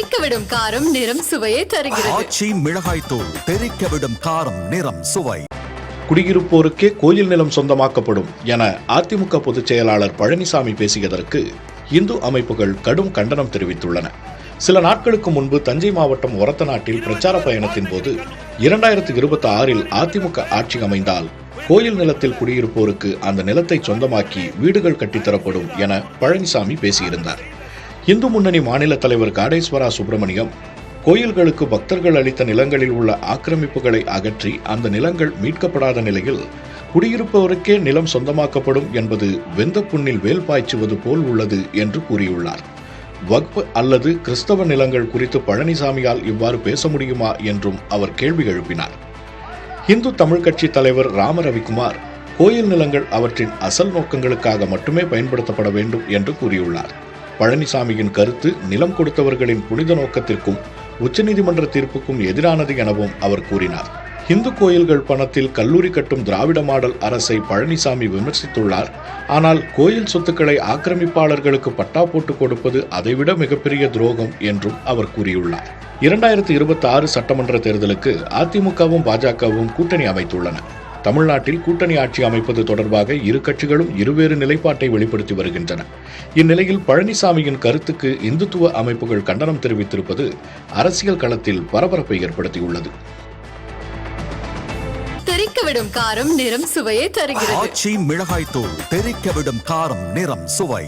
தெறிக்கவிடும் காரம் நிறம் சுவையை தருகிறது. ஆச்சி மிளகாய் தூள் தெறிக்கவிடும் காரம் நிறம் சுவை. குடியிருப்போருக்கே கோயில் நிலம் சொந்தமாக்கப்படும் என அதிமுக பொதுச் செயலாளர் பழனிசாமி பேசியதற்கு இந்து அமைப்புகள் கடும் கண்டனம் தெரிவித்துள்ளன. சில நாட்களுக்கு முன்பு தஞ்சை மாவட்டம் ஒரத்தநாட்டில் பிரச்சார பயணத்தின் போது 2026 அதிமுக ஆட்சி அமைந்தால் கோயில் நிலத்தில் குடியிருப்போருக்கு அந்த நிலத்தை சொந்தமாக்கி வீடுகள் கட்டித்தரப்படும் என பழனிசாமி பேசியிருந்தார். இந்து முன்னணி மாநில தலைவர் காடேஸ்வரா சுப்பிரமணியம், கோயில்களுக்கு பக்தர்கள் அளித்த நிலங்களில் உள்ள ஆக்கிரமிப்புகளை அகற்றி அந்த நிலங்கள் மீட்கப்படாத நிலையில் குடியிருப்பவருக்கே நிலம் சொந்தமாக்கப்படும் என்பது வெந்த புண்ணில் வேல் பாய்ச்சுவது போல் உள்ளது என்று கூறியுள்ளார். வக்ஃப் அல்லது கிறிஸ்தவ நிலங்கள் குறித்து பழனிசாமியால் இவ்வாறு பேச முடியுமா என்றும் அவர் கேள்வி எழுப்பினார். இந்து தமிழ் கட்சி தலைவர் ராம ரவிக்குமார், கோயில் நிலங்கள் அவற்றின் அசல் நோக்கங்களுக்காக மட்டுமே பயன்படுத்தப்பட வேண்டும் என்று கூறியுள்ளார். பழனிசாமியின் கருத்து நிலம் கொடுத்தவர்களின் புனித நோக்கத்திற்கும் உச்சநீதிமன்ற தீர்ப்புக்கும் எதிரானது எனவும் அவர் கூறினார். இந்து கோயில்கள் பணத்தில் கல்லூரி கட்டும் திராவிட மாடல் அரசை பழனிசாமி விமர்சித்துள்ளார். ஆனால் கோயில் சொத்துக்களை ஆக்கிரமிப்பாளர்களுக்கு பட்டா போட்டு கொடுப்பது அதைவிட மிகப்பெரிய துரோகம் என்றும் அவர் கூறியுள்ளார். 2026 சட்டமன்ற தேர்தலுக்கு அதிமுகவும் பாஜகவும் கூட்டணி அமைத்துள்ளன. தமிழ்நாட்டில் கூட்டணி ஆட்சி அமைப்பது தொடர்பாக இரு கட்சிகளும் இருவேறு நிலைப்பாட்டை வெளிப்படுத்தி வருகின்றன. இந்நிலையில் பழனிசாமியின் கருத்துக்கு இந்துத்துவ அமைப்புகள் கண்டனம் தெரிவித்திருப்பது அரசியல் களத்தில் பரபரப்பை ஏற்படுத்தியுள்ளது. தெறிக்கவிடும் காரம் நிறம் சுவையை தருகிறது. ஆச்சி மிளகாய் தூள் தெறிக்கவிடும் காரம் நிறம் சுவை.